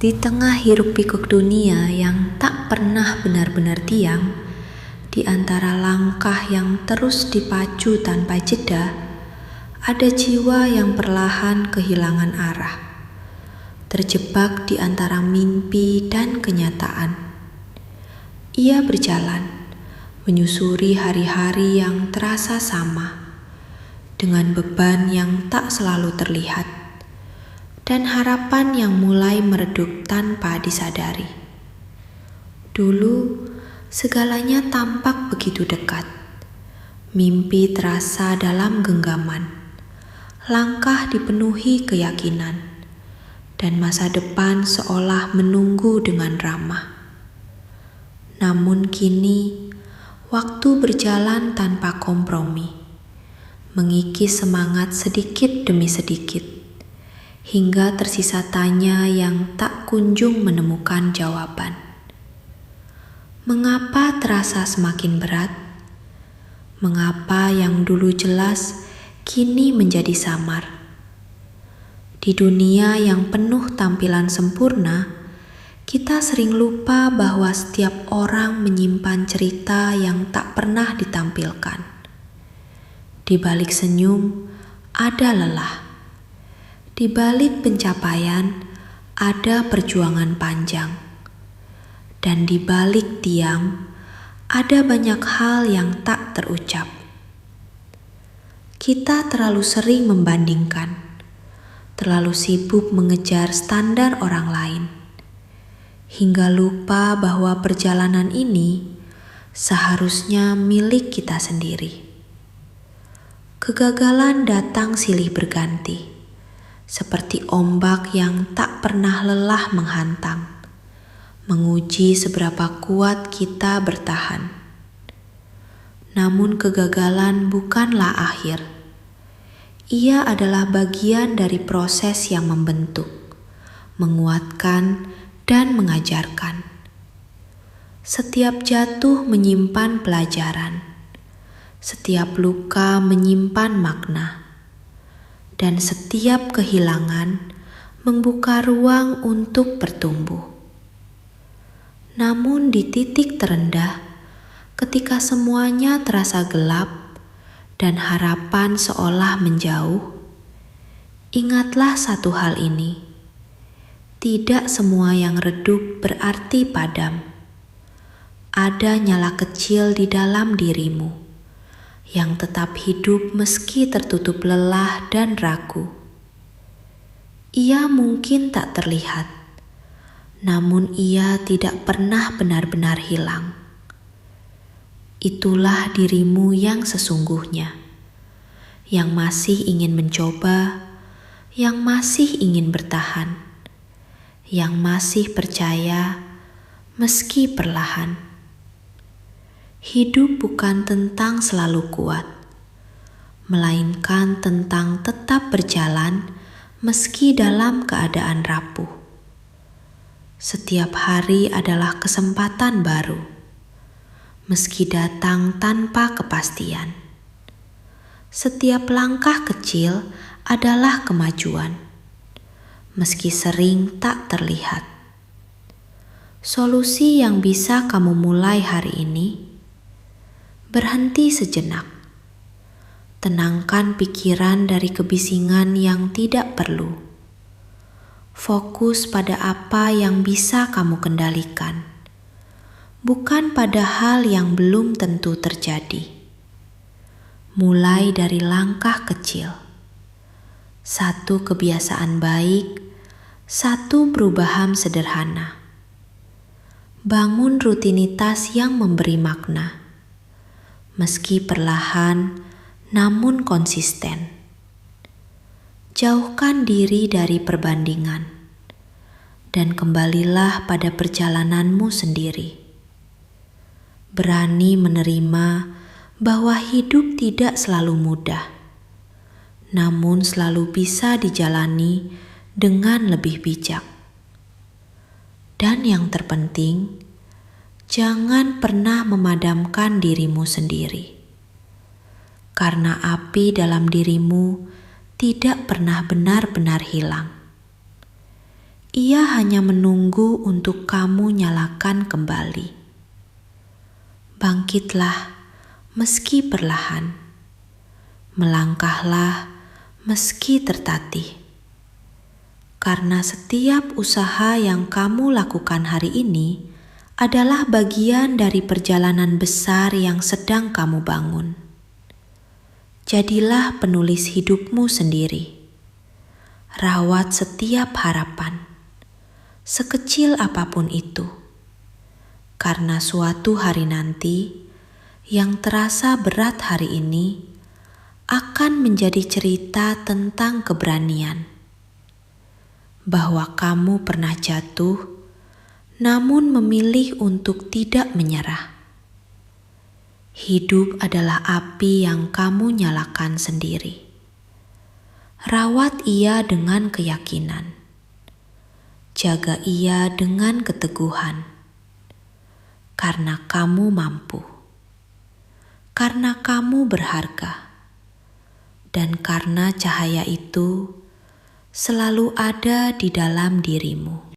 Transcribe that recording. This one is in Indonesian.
Di tengah hiruk-pikuk dunia yang tak pernah benar-benar diam, di antara langkah yang terus dipacu tanpa jeda, ada jiwa yang perlahan kehilangan arah, terjebak di antara mimpi dan kenyataan. Ia berjalan, menyusuri hari-hari yang terasa sama, dengan beban yang tak selalu terlihat, dan harapan yang mulai meredup tanpa disadari. Dulu, segalanya tampak begitu dekat. Mimpi terasa dalam genggaman, langkah dipenuhi keyakinan, dan masa depan seolah menunggu dengan ramah. Namun kini, waktu berjalan tanpa kompromi, mengikis semangat sedikit demi sedikit, hingga tersisa tanya yang tak kunjung menemukan jawaban. Mengapa terasa semakin berat? Mengapa yang dulu jelas kini menjadi samar? Di dunia yang penuh tampilan sempurna, kita sering lupa bahwa setiap orang menyimpan cerita yang tak pernah ditampilkan. Di balik senyum ada lelah. Di balik pencapaian ada perjuangan panjang, dan di balik diam ada banyak hal yang tak terucap. Kita terlalu sering membandingkan, terlalu sibuk mengejar standar orang lain, hingga lupa bahwa perjalanan ini seharusnya milik kita sendiri. Kegagalan datang silih berganti, seperti ombak yang tak pernah lelah menghantam, menguji seberapa kuat kita bertahan. Namun kegagalan bukanlah akhir. Ia adalah bagian dari proses yang membentuk, menguatkan, dan mengajarkan. Setiap jatuh menyimpan pelajaran, setiap luka menyimpan makna, dan setiap kehilangan membuka ruang untuk bertumbuh. Namun di titik terendah, ketika semuanya terasa gelap dan harapan seolah menjauh, ingatlah satu hal ini: tidak semua yang redup berarti padam. Ada nyala kecil di dalam dirimu yang tetap hidup meski tertutup lelah dan ragu. Ia mungkin tak terlihat, namun ia tidak pernah benar-benar hilang. Itulah dirimu yang sesungguhnya, yang masih ingin mencoba, yang masih ingin bertahan, yang masih percaya meski perlahan. Hidup bukan tentang selalu kuat, melainkan tentang tetap berjalan meski dalam keadaan rapuh. Setiap hari adalah kesempatan baru, meski datang tanpa kepastian. Setiap langkah kecil adalah kemajuan, meski sering tak terlihat. Solusi yang bisa kamu mulai hari ini: berhenti sejenak. Tenangkan pikiran dari kebisingan yang tidak perlu. Fokus pada apa yang bisa kamu kendalikan, bukan pada hal yang belum tentu terjadi. Mulai dari langkah kecil. Satu kebiasaan baik, satu perubahan sederhana. Bangun rutinitas yang memberi makna, meski perlahan namun konsisten. Jauhkan diri dari perbandingan, dan kembalilah pada perjalananmu sendiri. Berani menerima bahwa hidup tidak selalu mudah, namun selalu bisa dijalani dengan lebih bijak. Dan yang terpenting, jangan pernah memadamkan dirimu sendiri, karena api dalam dirimu tidak pernah benar-benar hilang. Ia hanya menunggu untuk kamu nyalakan kembali. Bangkitlah meski perlahan. Melangkahlah meski tertatih. Karena setiap usaha yang kamu lakukan hari ini adalah bagian dari perjalanan besar yang sedang kamu bangun. Jadilah penulis hidupmu sendiri. Rawat setiap harapan, sekecil apapun itu, karena suatu hari nanti yang terasa berat hari ini akan menjadi cerita tentang keberanian, bahwa kamu pernah jatuh namun memilih untuk tidak menyerah. Hidup adalah api yang kamu nyalakan sendiri. Rawat ia dengan keyakinan. Jaga ia dengan keteguhan, karena kamu mampu, karena kamu berharga, dan karena cahaya itu selalu ada di dalam dirimu.